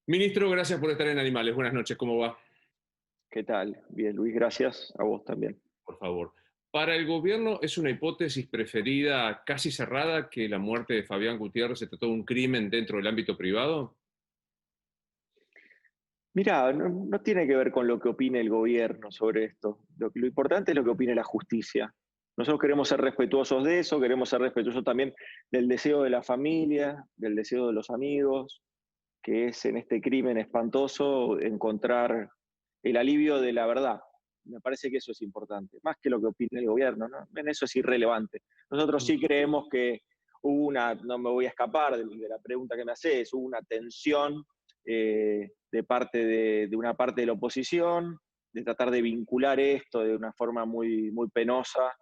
Ministro, gracias por estar en Animales. Buenas noches, ¿cómo va? ¿Qué tal? Bien, Luis, gracias. A vos también. Por favor. Para el gobierno es una hipótesis preferida casi cerrada que la muerte de Fabián Gutiérrez se trató de un crimen dentro del ámbito privado. Mirá, no tiene que ver con lo que opine el gobierno sobre esto. Lo importante es lo que opine la justicia. Nosotros queremos ser respetuosos de eso, queremos ser respetuosos también del deseo de la familia, del deseo de los amigos, que es en este crimen espantoso encontrar el alivio de la verdad. Me parece que eso es importante, más que lo que opine el gobierno, ¿no? En eso es irrelevante. Nosotros sí creemos que hubo no me voy a escapar de la pregunta que me haces, hubo una tensión de parte de una parte de la oposición, de tratar de vincular esto de una forma muy penosa,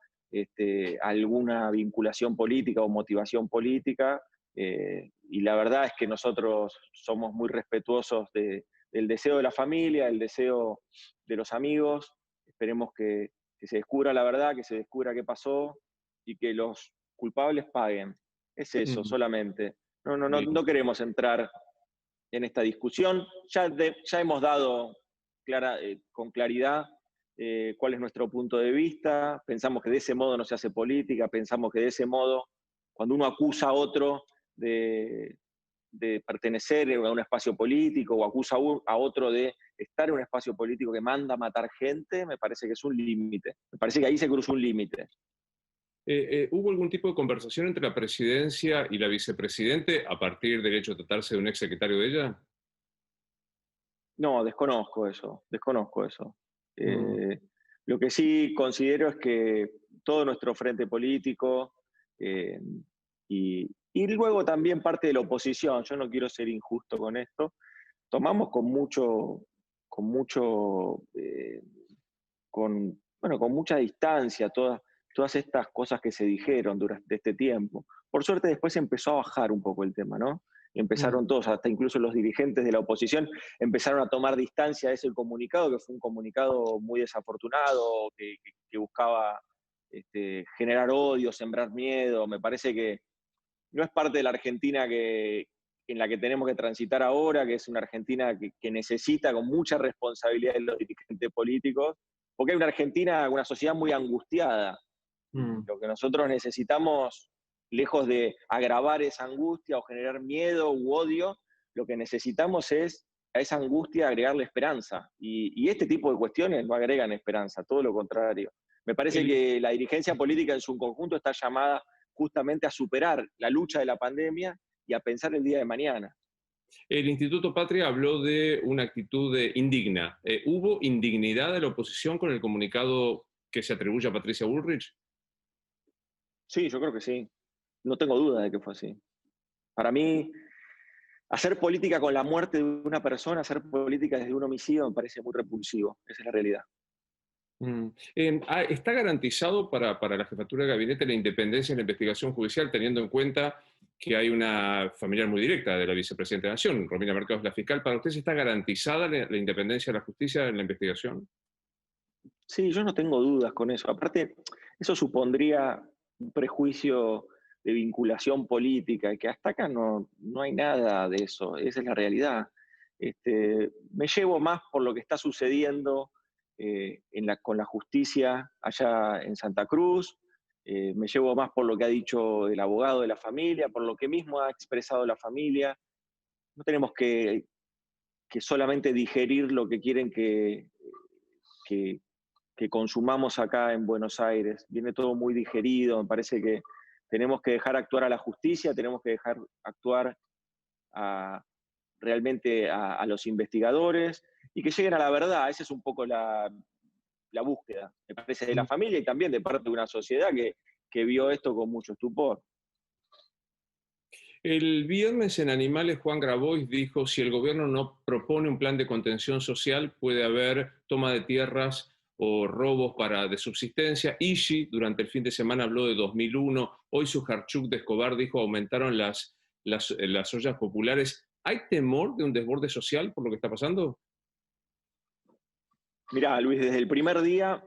a alguna vinculación política o motivación política, y la verdad es que nosotros somos muy respetuosos del deseo de la familia, el deseo de los amigos. Esperemos que se descubra la verdad, que se descubra qué pasó y que los culpables paguen. Es eso Mm, solamente. No bien. queremos entrar en esta discusión. Ya hemos dado con claridad cuál es nuestro punto de vista. Pensamos que de ese modo no se hace política, pensamos que de ese modo, cuando uno acusa a otro de, de pertenecer a un espacio político o acusa a otro de estar en un espacio político que manda a matar gente, me parece que es un límite. Me parece que ahí se cruza un límite. ¿Hubo algún tipo de conversación entre la presidencia y la vicepresidente a partir del hecho de tratarse de un exsecretario de ella? No, desconozco eso, desconozco eso. Mm, Eh, lo que sí considero es que todo nuestro frente político eh, y luego también parte de la oposición, yo no quiero ser injusto con esto, tomamos con mucha distancia todas estas cosas que se dijeron durante este tiempo. Por suerte después empezó a bajar un poco el tema, ¿no? mm. Empezaron todos, hasta incluso los dirigentes de la oposición, empezaron a tomar distancia de ese comunicado, que fue un comunicado muy desafortunado, que buscaba generar odio, sembrar miedo. Me parece que no es parte de la Argentina en la que tenemos que transitar ahora, que es una Argentina que necesita con mucha responsabilidad de los dirigentes políticos, porque hay una Argentina, una sociedad muy angustiada, y Mm. lo que nosotros necesitamos, lejos de agravar esa angustia o generar miedo u odio, lo que necesitamos es a esa angustia agregarle esperanza, y este tipo de cuestiones no agregan esperanza, todo lo contrario. Me parece El, que la dirigencia política en su conjunto está llamada justamente a superar la lucha de la pandemia y a pensar el día de mañana. el Instituto Patria habló de una actitud indigna. ¿Hubo indignidad de la oposición con el comunicado que se atribuye a Patricia Bullrich? Sí, yo creo que sí. No tengo duda de que fue así. Para mí, hacer política con la muerte de una persona, hacer política desde un homicidio, me parece muy repulsivo. Esa es la realidad. Mm. ¿Está garantizado para la jefatura de gabinete la independencia en la investigación judicial, teniendo en cuenta que hay una familiar muy directa de la vicepresidenta de la Nación, Romina Mercado, es la fiscal? ¿Para usted está garantizada la independencia de la justicia en la investigación? Sí, yo no tengo dudas con eso. Aparte, eso supondría un prejuicio de vinculación política, que hasta acá no hay nada de eso. Esa es la realidad. Me llevo más por lo que está sucediendo con la justicia allá en Santa Cruz. Me llevo más por lo que ha dicho el abogado de la familia, por lo que mismo ha expresado la familia. No tenemos que solamente digerir lo que quieren que, que consumamos acá en Buenos Aires. Viene todo muy digerido, me parece que tenemos que dejar actuar a la justicia, tenemos que dejar actuar a, realmente a los investigadores y que lleguen a la verdad. Esa es un poco la búsqueda, me parece, de la familia y también de parte de una sociedad que vio esto con mucho estupor. El viernes en Animales, Juan Grabois dijo, si el gobierno no propone un plan de contención social, puede haber toma de tierras o robos de subsistencia. Ishi durante el fin de semana habló de 2001. Hoy Sujarchuk de Escobar dijo, aumentaron las ollas populares. ¿Hay temor de un desborde social por lo que está pasando? Mirá, Luis, desde el primer día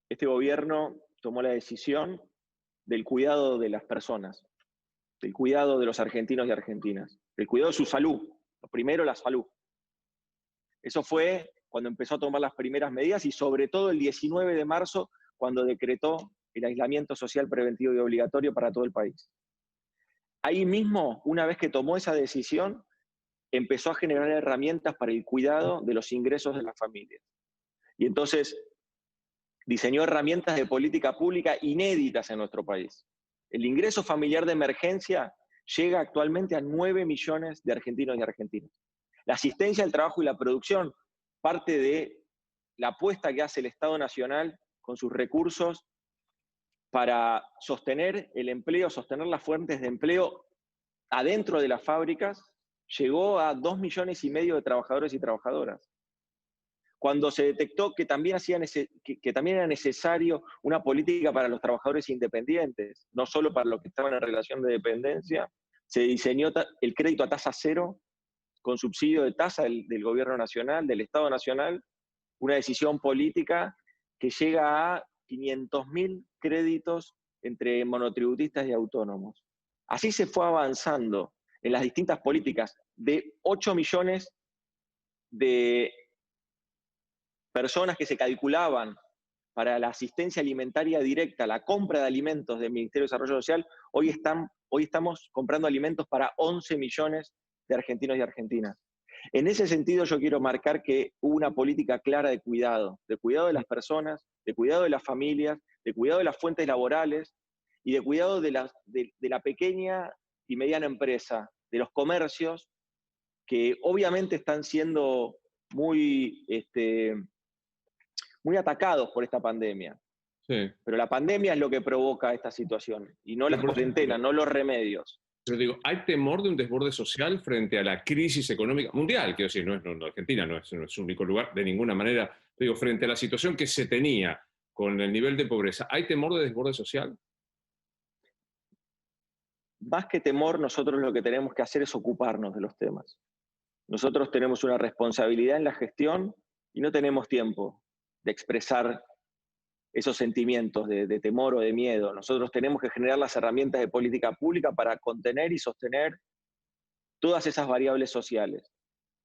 este gobierno tomó la decisión del cuidado de las personas, del cuidado de los argentinos y argentinas, del cuidado de su salud. Lo primero, la salud. Eso fue cuando empezó a tomar las primeras medidas y sobre todo el 19 de marzo, cuando decretó el aislamiento social preventivo y obligatorio para todo el país. Ahí mismo, una vez que tomó esa decisión, empezó a generar herramientas para el cuidado de los ingresos de las familias. Y entonces diseñó herramientas de política pública inéditas en nuestro país. El ingreso familiar de emergencia llega actualmente a 9 millones de argentinos y argentinas. La asistencia al trabajo y la producción parte de la apuesta que hace el Estado Nacional con sus recursos para sostener el empleo, sostener las fuentes de empleo adentro de las fábricas, llegó a 2,5 millones de trabajadores y trabajadoras. Cuando se detectó que también era necesario una política para los trabajadores independientes, no solo para los que estaban en relación de dependencia, se diseñó el crédito a tasa cero con subsidio de tasa del gobierno nacional, del Estado Nacional, una decisión política que llega a 500.000 créditos entre monotributistas y autónomos. Así se fue avanzando en las distintas políticas de 8 millones de personas que se calculaban para la asistencia alimentaria directa, la compra de alimentos del Ministerio de Desarrollo Social. Hoy estamos comprando alimentos para 11 millones de argentinos y argentinas. En ese sentido, yo quiero marcar que hubo una política clara de cuidado de las personas, de cuidado de las familias, de cuidado de las fuentes laborales y de cuidado de la pequeña y mediana empresa, de los comercios, que obviamente están siendo muy atacados por esta pandemia. Sí. Pero la pandemia es lo que provoca esta situación, y no las cuarentenas, no los remedios. Pero digo, ¿hay temor de un desborde social frente a la crisis económica mundial? Quiero decir, Argentina no es un único lugar de ninguna manera. Digo, frente a la situación que se tenía con el nivel de pobreza, ¿hay temor de desborde social? Más que temor, nosotros lo que tenemos que hacer es ocuparnos de los temas. Nosotros tenemos una responsabilidad en la gestión y no tenemos tiempo de expresar esos sentimientos de temor o de miedo. Nosotros tenemos que generar las herramientas de política pública para contener y sostener todas esas variables sociales.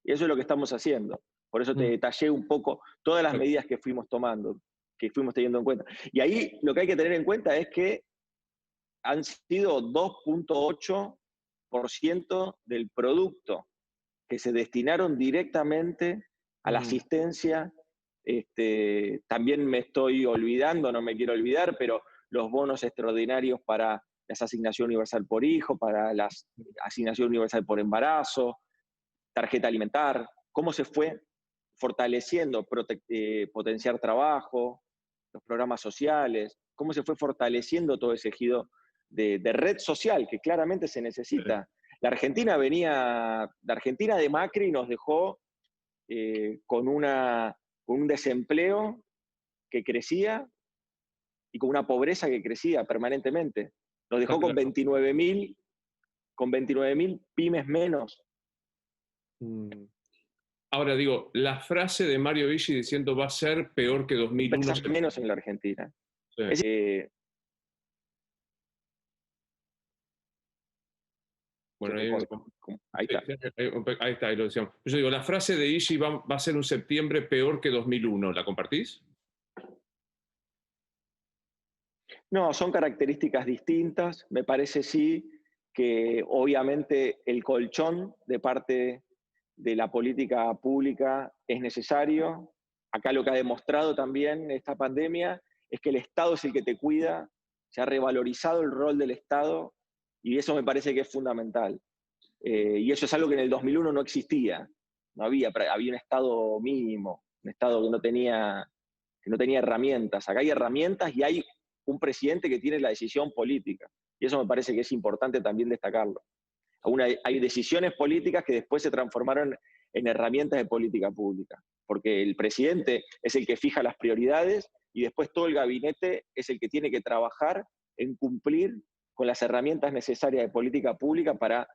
Y eso es lo que estamos haciendo. Por eso te detallé un poco todas las medidas que fuimos tomando, que fuimos teniendo en cuenta. Y ahí lo que hay que tener en cuenta es que han sido 2,8% del producto que se destinaron directamente a la asistencia. También me estoy olvidando, no me quiero olvidar, pero los bonos extraordinarios para la asignación universal por hijo, para la asignación universal por embarazo, tarjeta alimentar, cómo se fue fortaleciendo potenciar trabajo, los programas sociales, cómo se fue fortaleciendo todo ese ejido de red social que claramente se necesita. La Argentina de Macri nos dejó con un desempleo que crecía y con una pobreza que crecía permanentemente. Nos dejó con 29.000 pymes menos. Ahora digo, la frase de Mario Viggi diciendo va a ser peor que 2001. Empresas menos en la Argentina. Sí. Bueno, ahí está, ahí lo decíamos. Yo digo, la frase de Viggi va a ser un septiembre peor que 2001. ¿La compartís? No, son características distintas. Me parece sí que obviamente el colchón de parte de la política pública es necesario. Acá lo que ha demostrado también esta pandemia es que el Estado es el que te cuida, se ha revalorizado el rol del Estado y eso me parece que es fundamental. Y eso es algo que en el 2001 no existía, no había un Estado mínimo, un Estado que no tenía herramientas. Acá hay herramientas y hay un presidente que tiene la decisión política. Y eso me parece que es importante también destacarlo. Hay decisiones políticas que después se transformaron en herramientas de política pública, porque el presidente es el que fija las prioridades y después todo el gabinete es el que tiene que trabajar en cumplir con las herramientas necesarias de política pública para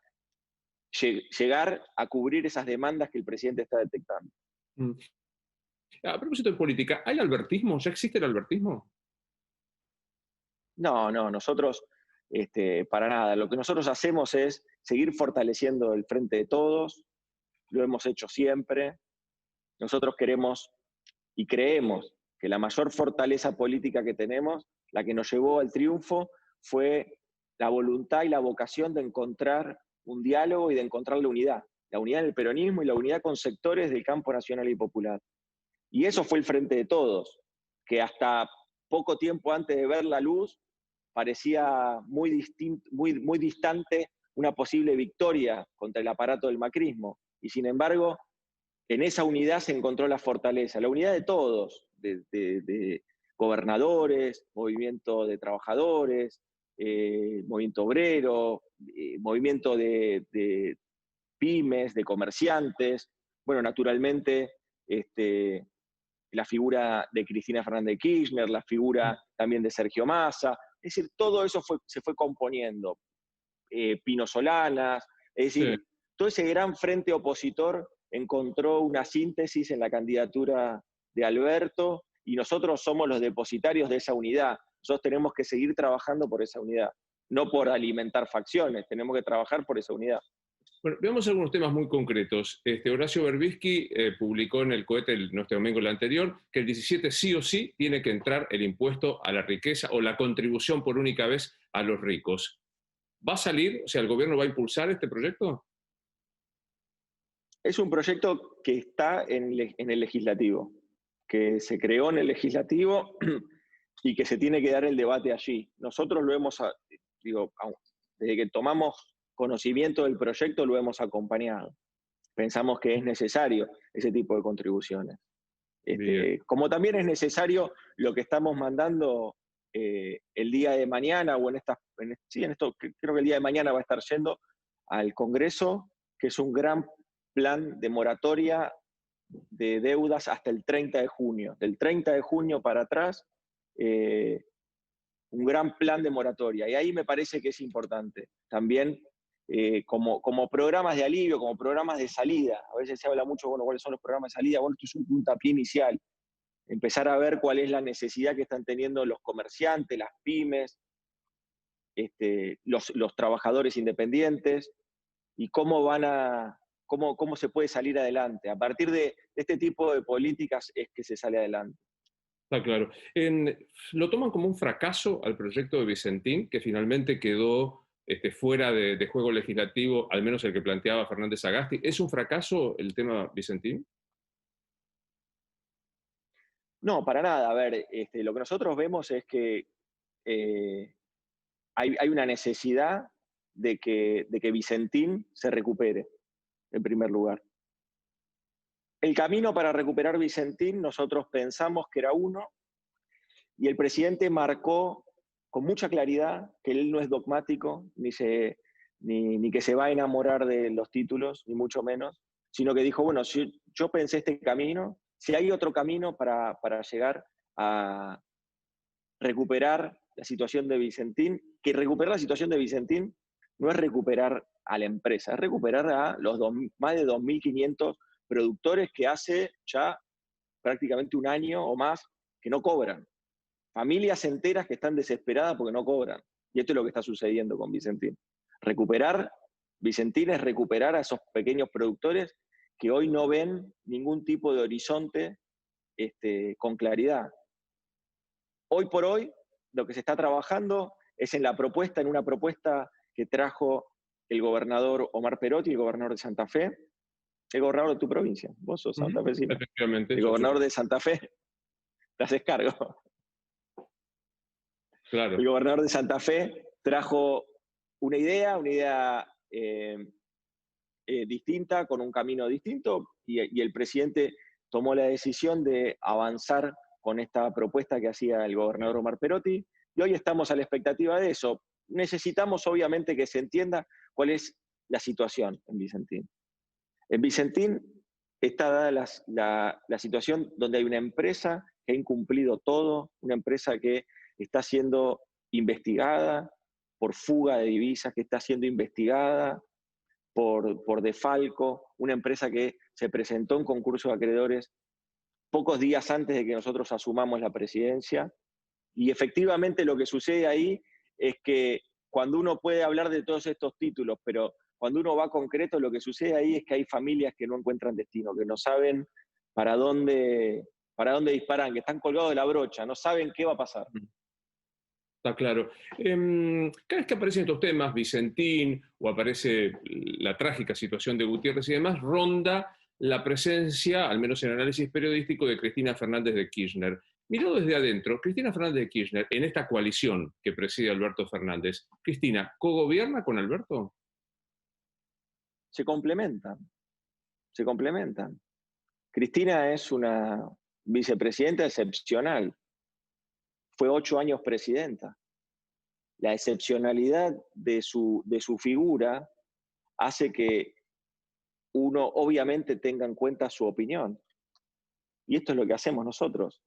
llegar a cubrir esas demandas que el presidente está detectando. A propósito de política, ¿hay albertismo? ¿Ya existe el albertismo? No, nosotros para nada. Lo que nosotros hacemos es seguir fortaleciendo el Frente de Todos, lo hemos hecho siempre. Nosotros queremos y creemos que la mayor fortaleza política que tenemos, la que nos llevó al triunfo, fue la voluntad y la vocación de encontrar un diálogo y de encontrar la unidad en el peronismo y la unidad con sectores del campo nacional y popular. Y eso fue el Frente de Todos, que hasta poco tiempo antes de ver la luz parecía muy distante una posible victoria contra el aparato del macrismo. Y sin embargo, en esa unidad se encontró la fortaleza, la unidad de todos, de gobernadores, movimiento de trabajadores, movimiento obrero, movimiento de pymes, de comerciantes, bueno, naturalmente la figura de Cristina Fernández de Kirchner, la figura también de Sergio Massa, es decir, todo eso se fue componiendo. Pino Solanas, es decir, Sí. todo ese gran frente opositor encontró una síntesis en la candidatura de Alberto y nosotros somos los depositarios de esa unidad. Nosotros tenemos que seguir trabajando por esa unidad, no por alimentar facciones, tenemos que trabajar por esa unidad. Bueno, veamos algunos temas muy concretos. Horacio Berbisky publicó en el cohete nuestro domingo el anterior que el 17 sí o sí tiene que entrar el impuesto a la riqueza o la contribución por única vez a los ricos. ¿Va a salir? O sea, ¿el gobierno va a impulsar este proyecto? Es un proyecto que está en el legislativo, que se creó en el legislativo y que se tiene que dar el debate allí. Nosotros lo hemos, desde que tomamos conocimiento del proyecto lo hemos acompañado. Pensamos que es necesario ese tipo de contribuciones. Bien. Como también es necesario lo que estamos mandando el día de mañana, o creo que el día de mañana va a estar yendo al Congreso, que es un gran plan de moratoria de deudas hasta el 30 de junio. Del 30 de junio para atrás, un gran plan de moratoria. Y ahí me parece que es importante. También como programas de alivio, como programas de salida. A veces se habla mucho, bueno, cuáles son los programas de salida. Bueno, esto es un puntapié inicial. Empezar a ver cuál es la necesidad que están teniendo los comerciantes, las pymes, los trabajadores independientes y cómo se puede salir adelante. A partir de este tipo de políticas es que se sale adelante. Está claro. ¿Lo toman como un fracaso al proyecto de Vicentín, que finalmente quedó fuera de juego legislativo, al menos el que planteaba Fernández Sagasti? ¿Es un fracaso el tema Vicentín? No, para nada. A ver, lo que nosotros vemos es que hay una necesidad de que Vicentín se recupere, en primer lugar. El camino para recuperar Vicentín, nosotros pensamos que era uno, y el presidente marcó con mucha claridad que él no es dogmático, ni que se va a enamorar de los títulos, ni mucho menos, sino que dijo, bueno, si yo pensé este camino, si hay otro camino para llegar a recuperar la situación de Vicentín, que recuperar la situación de Vicentín no es recuperar a la empresa, es recuperar a los más de 2.500 productores que hace ya prácticamente un año o más que no cobran. Familias enteras que están desesperadas porque no cobran. Y esto es lo que está sucediendo con Vicentín. Recuperar Vicentín es recuperar a esos pequeños productores que hoy no ven ningún tipo de horizonte con claridad. Hoy por hoy, lo que se está trabajando es en una propuesta que trajo el gobernador Omar Perotti, el gobernador de Santa Fe, el gobernador de tu provincia, vos sos santafesino. Efectivamente. El gobernador de Santa Fe, te haces cargo. Claro. El gobernador de Santa Fe trajo una idea distinta, con un camino distinto, y el presidente tomó la decisión de avanzar con esta propuesta que hacía el gobernador Omar Perotti, y hoy estamos a la expectativa de eso. Necesitamos obviamente que se entienda cuál es la situación en Vicentín. En Vicentín está dada la situación donde hay una empresa que ha incumplido todo, una empresa que está siendo investigada por fuga de divisas, que está siendo investigada por defalco, una empresa que se presentó en concurso de acreedores pocos días antes de que nosotros asumamos la presidencia. Y efectivamente lo que sucede ahí es que cuando uno puede hablar de todos estos títulos, pero cuando uno va concreto, lo que sucede ahí es que hay familias que no encuentran destino, que no saben para dónde, para dónde disparan, que están colgados de la brocha, no saben qué va a pasar. Está claro. Cada vez que aparecen estos temas, Vicentín, o aparece la trágica situación de Gutiérrez y demás, ronda la presencia, al menos en análisis periodístico, de Cristina Fernández de Kirchner. Mirado desde adentro, Cristina Fernández de Kirchner, en esta coalición que preside Alberto Fernández, Cristina, ¿cogobierna con Alberto? Se complementan, se complementan. Cristina es una vicepresidenta excepcional, fue 8 años presidenta. La excepcionalidad de su figura hace que uno obviamente tenga en cuenta su opinión. Y esto es lo que hacemos nosotros.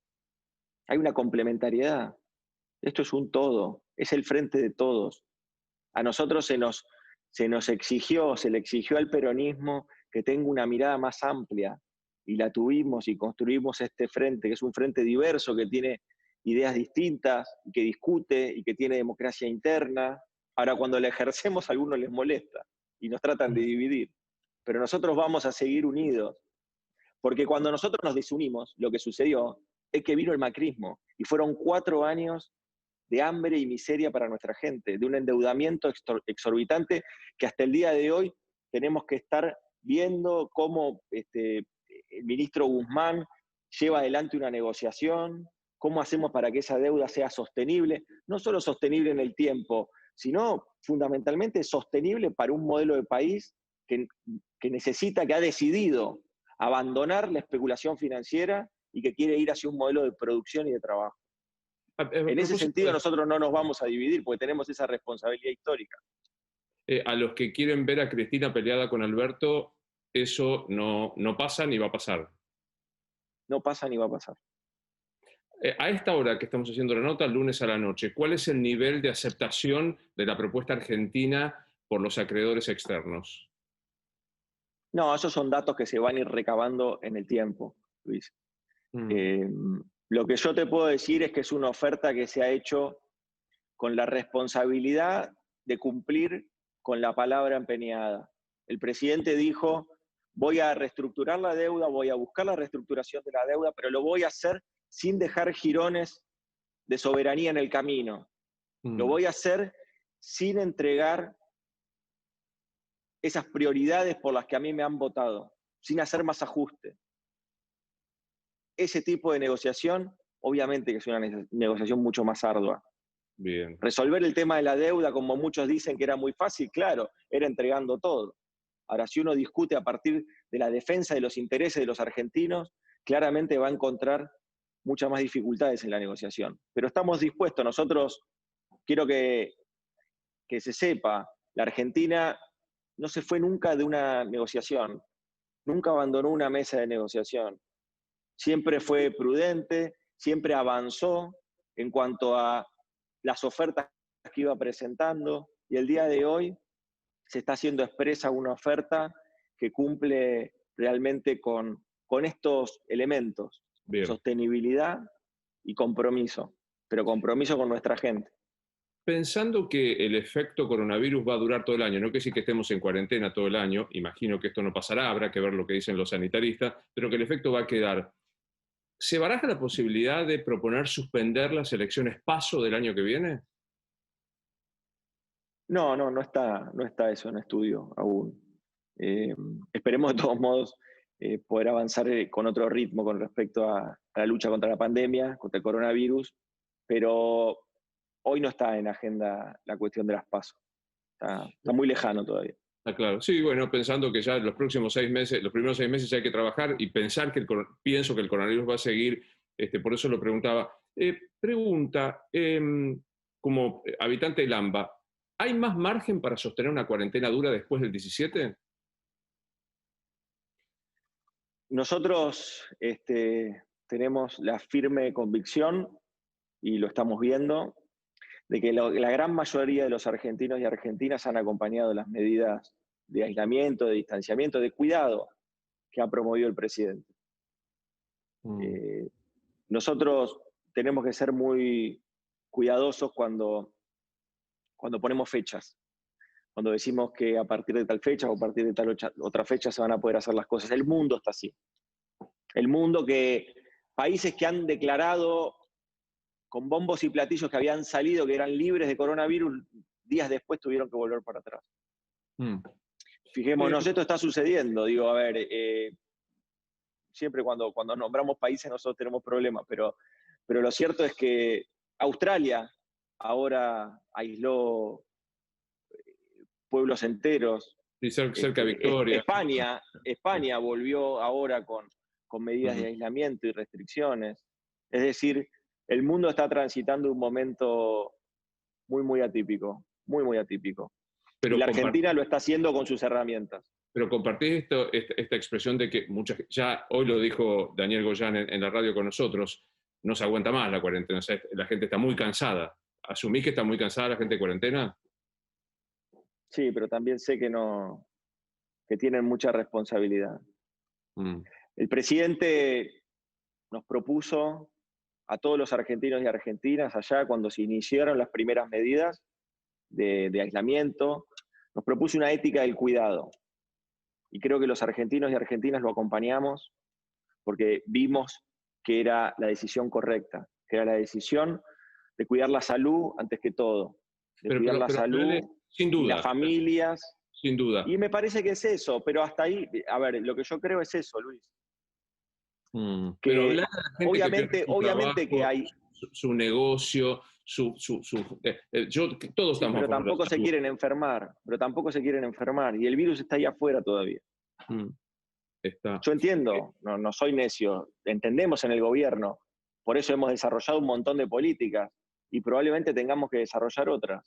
Hay una complementariedad. Esto es un todo, es el frente de todos. A nosotros se nos exigió, se le exigió al peronismo que tenga una mirada más amplia, y la tuvimos y construimos este frente, que es un frente diverso, que tiene ideas distintas, que discute y que tiene democracia interna. Ahora, cuando la ejercemos, a algunos les molesta y nos tratan de dividir. Pero nosotros vamos a seguir unidos, porque cuando nosotros nos desunimos, lo que sucedió es que vino el macrismo y fueron 4 años de hambre y miseria para nuestra gente, de un endeudamiento exorbitante que hasta el día de hoy tenemos que estar viendo cómo el ministro Guzmán lleva adelante una negociación, cómo hacemos para que esa deuda sea sostenible, no solo sostenible en el tiempo, sino fundamentalmente sostenible para un modelo de país que necesita, que ha decidido abandonar la especulación financiera y que quiere ir hacia un modelo de producción y de trabajo. En ese sentido, nosotros no nos vamos a dividir porque tenemos esa responsabilidad histórica. A los que quieren ver a Cristina peleada con Alberto, eso no pasa ni va a pasar. No pasa ni va a pasar. A esta hora que estamos haciendo la nota, lunes a la noche, ¿cuál es el nivel de aceptación de la propuesta argentina por los acreedores externos? No, esos son datos que se van a ir recabando en el tiempo, Luis. Lo que yo te puedo decir es que es una oferta que se ha hecho con la responsabilidad de cumplir con la palabra empeñada. El presidente dijo, voy a reestructurar la deuda, voy a buscar la reestructuración de la deuda, pero lo voy a hacer sin dejar jirones de soberanía en el camino. Lo voy a hacer sin entregar esas prioridades por las que a mí me han votado, sin hacer más ajuste. Ese tipo de negociación, obviamente que es una negociación mucho más ardua. Bien. Resolver el tema de la deuda, como muchos dicen que era muy fácil, claro, era entregando todo. Ahora, si uno discute a partir de la defensa de los intereses de los argentinos, claramente va a encontrar muchas más dificultades en la negociación. Pero estamos dispuestos, nosotros, quiero que se sepa, la Argentina no se fue nunca de una negociación, nunca abandonó una mesa de negociación. Siempre fue prudente, siempre avanzó en cuanto a las ofertas que iba presentando, y el día de hoy se está haciendo expresa una oferta que cumple realmente con estos elementos: Bien. Sostenibilidad y compromiso, pero compromiso con nuestra gente. Pensando que el efecto coronavirus va a durar todo el año, no quiere decir que estemos en cuarentena todo el año, imagino que esto no pasará, habrá que ver lo que dicen los sanitaristas, pero que el efecto va a quedar. ¿Se baraja la posibilidad de proponer suspender las elecciones PASO del año que viene? No está eso en estudio aún. Esperemos de todos modos poder avanzar con otro ritmo con respecto a la lucha contra la pandemia, contra el coronavirus, pero hoy no está en agenda la cuestión de las PASO. Está muy lejano todavía. Ah, claro. Sí, bueno, pensando que ya los próximos 6 meses, los primeros 6 meses hay que trabajar y pensar que pienso que el coronavirus va a seguir, por eso lo preguntaba. Pregunta, como habitante de Lamba, ¿hay más margen para sostener una cuarentena dura después del 17? Nosotros tenemos la firme convicción, y lo estamos viendo, de que la gran mayoría de los argentinos y argentinas han acompañado las medidas de aislamiento, de distanciamiento, de cuidado que ha promovido el presidente. Nosotros tenemos que ser muy cuidadosos cuando ponemos fechas, cuando decimos que a partir de tal fecha o a partir de tal otra fecha se van a poder hacer las cosas. El mundo está así. El mundo que países que han declarado con bombos y platillos que habían salido, que eran libres de coronavirus, días después tuvieron que volver para atrás. Mm. Fijémonos, esto está sucediendo. Digo, a ver, siempre cuando nombramos países nosotros tenemos problemas, pero lo cierto es que Australia ahora aisló pueblos enteros. Y cerca de Victoria. España volvió ahora con medidas de aislamiento y restricciones. Es decir, el mundo está transitando un momento muy, muy atípico, muy, muy atípico. Pero y la Argentina lo está haciendo con sus herramientas. Pero compartís esta expresión de que ya hoy lo dijo Daniel Goyán en la radio con nosotros, no se aguanta más la cuarentena, o sea, la gente está muy cansada. ¿Asumís que está muy cansada la gente de cuarentena? Sí, pero también sé que tienen mucha responsabilidad. El presidente nos propuso a todos los argentinos y argentinas allá cuando se iniciaron las primeras medidas de aislamiento, nos propuso una ética del cuidado. Y creo que los argentinos y argentinas lo acompañamos porque vimos que era la decisión correcta, que era la decisión de cuidar la salud antes que todo, de cuidar la salud sin duda, y las familias. Sin duda. Y me parece que es eso, pero hasta ahí, a ver, lo que yo creo es eso, Luis. Pero hablar de la gente obviamente que hay... Su negocio, todos estamos... Pero tampoco se quieren enfermar, y el virus está ahí afuera todavía. Yo entiendo, no soy necio, entendemos en el gobierno, por eso hemos desarrollado un montón de políticas, y probablemente tengamos que desarrollar otras.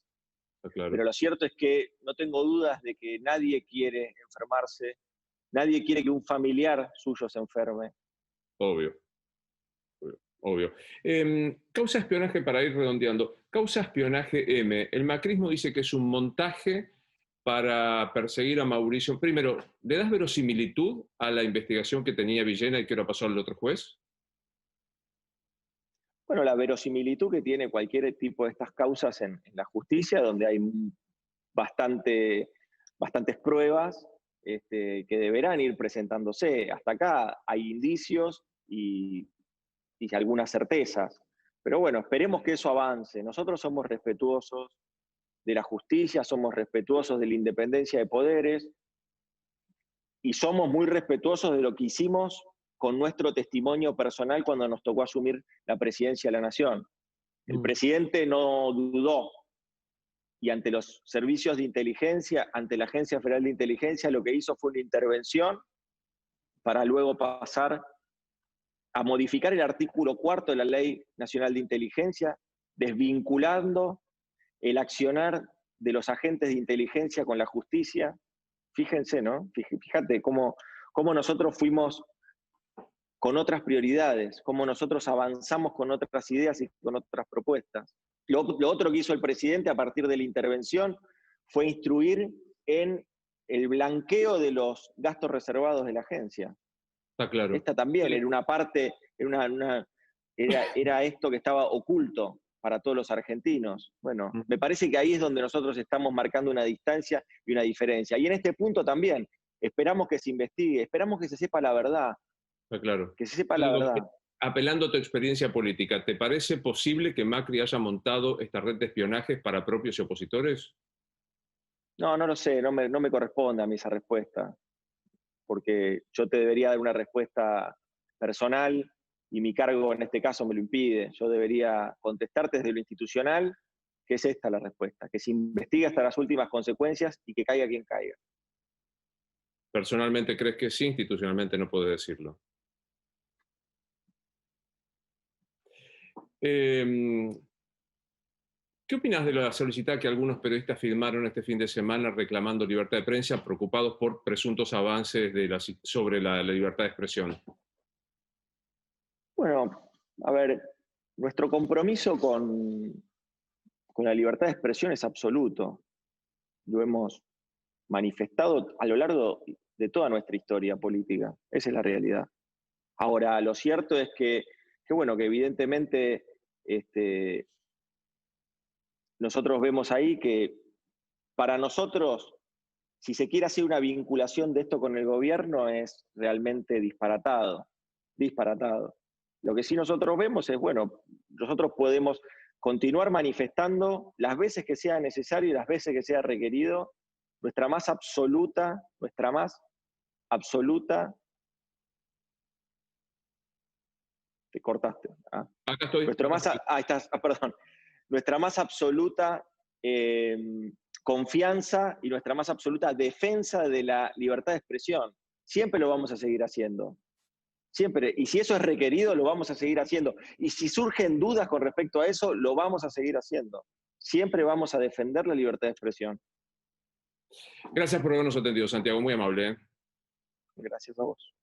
Claro. Pero lo cierto es que no tengo dudas de que nadie quiere enfermarse, nadie quiere que un familiar suyo se enferme. Obvio. Causa espionaje, para ir redondeando. Causa espionaje M. El macrismo dice que es un montaje para perseguir a Mauricio. Primero, ¿le das verosimilitud a la investigación que tenía Villena y que ahora pasó al otro juez? Bueno, la verosimilitud que tiene cualquier tipo de estas causas en la justicia, donde hay bastantes pruebas que deberán ir presentándose. Hasta acá hay indicios y algunas certezas. Pero bueno, esperemos que eso avance. Nosotros somos respetuosos de la justicia, somos respetuosos de la independencia de poderes y somos muy respetuosos de lo que hicimos con nuestro testimonio personal cuando nos tocó asumir la presidencia de la Nación. El presidente no dudó y ante los servicios de inteligencia, ante la Agencia Federal de Inteligencia, lo que hizo fue una intervención para luego pasar a modificar el artículo 4 de la Ley Nacional de Inteligencia, desvinculando el accionar de los agentes de inteligencia con la justicia. Fíjense, ¿no? Fíjate cómo nosotros fuimos con otras prioridades, cómo nosotros avanzamos con otras ideas y con otras propuestas. Lo otro que hizo el presidente a partir de la intervención fue instruir en el blanqueo de los gastos reservados de la agencia. Está claro. Esta también era una parte, era esto que estaba oculto para todos los argentinos. Bueno, me parece que ahí es donde nosotros estamos marcando una distancia y una diferencia. Y en este punto también, esperamos que se investigue, esperamos que se sepa la verdad. Está claro. Que se sepa la verdad. Apelando a tu experiencia política, ¿te parece posible que Macri haya montado esta red de espionajes para propios y opositores? No lo sé, no me corresponde a mí esa respuesta, porque yo te debería dar una respuesta personal y mi cargo en este caso me lo impide. Yo debería contestarte desde lo institucional, que es esta la respuesta, que se investigue hasta las últimas consecuencias y que caiga quien caiga. ¿Personalmente crees que sí? Institucionalmente no puedo decirlo. ¿Qué opinas de la solicitud que algunos periodistas firmaron este fin de semana reclamando libertad de prensa, preocupados por presuntos avances sobre la libertad de expresión? Bueno, a ver, nuestro compromiso con la libertad de expresión es absoluto. Lo hemos manifestado a lo largo de toda nuestra historia política. Esa es la realidad. Ahora, lo cierto es que evidentemente nosotros vemos ahí que para nosotros, si se quiere hacer una vinculación de esto con el gobierno, es realmente disparatado, disparatado. Lo que sí nosotros vemos es, bueno, nosotros podemos continuar manifestando las veces que sea necesario y las veces que sea requerido nuestra más absoluta, te cortaste, Acá estoy. nuestra más, ahí estás, perdón, nuestra más absoluta confianza y nuestra más absoluta defensa de la libertad de expresión. Siempre lo vamos a seguir haciendo. Siempre. Y si eso es requerido, lo vamos a seguir haciendo. Y si surgen dudas con respecto a eso, lo vamos a seguir haciendo. Siempre vamos a defender la libertad de expresión. Gracias por habernos atendido, Santiago, muy amable. Gracias a vos.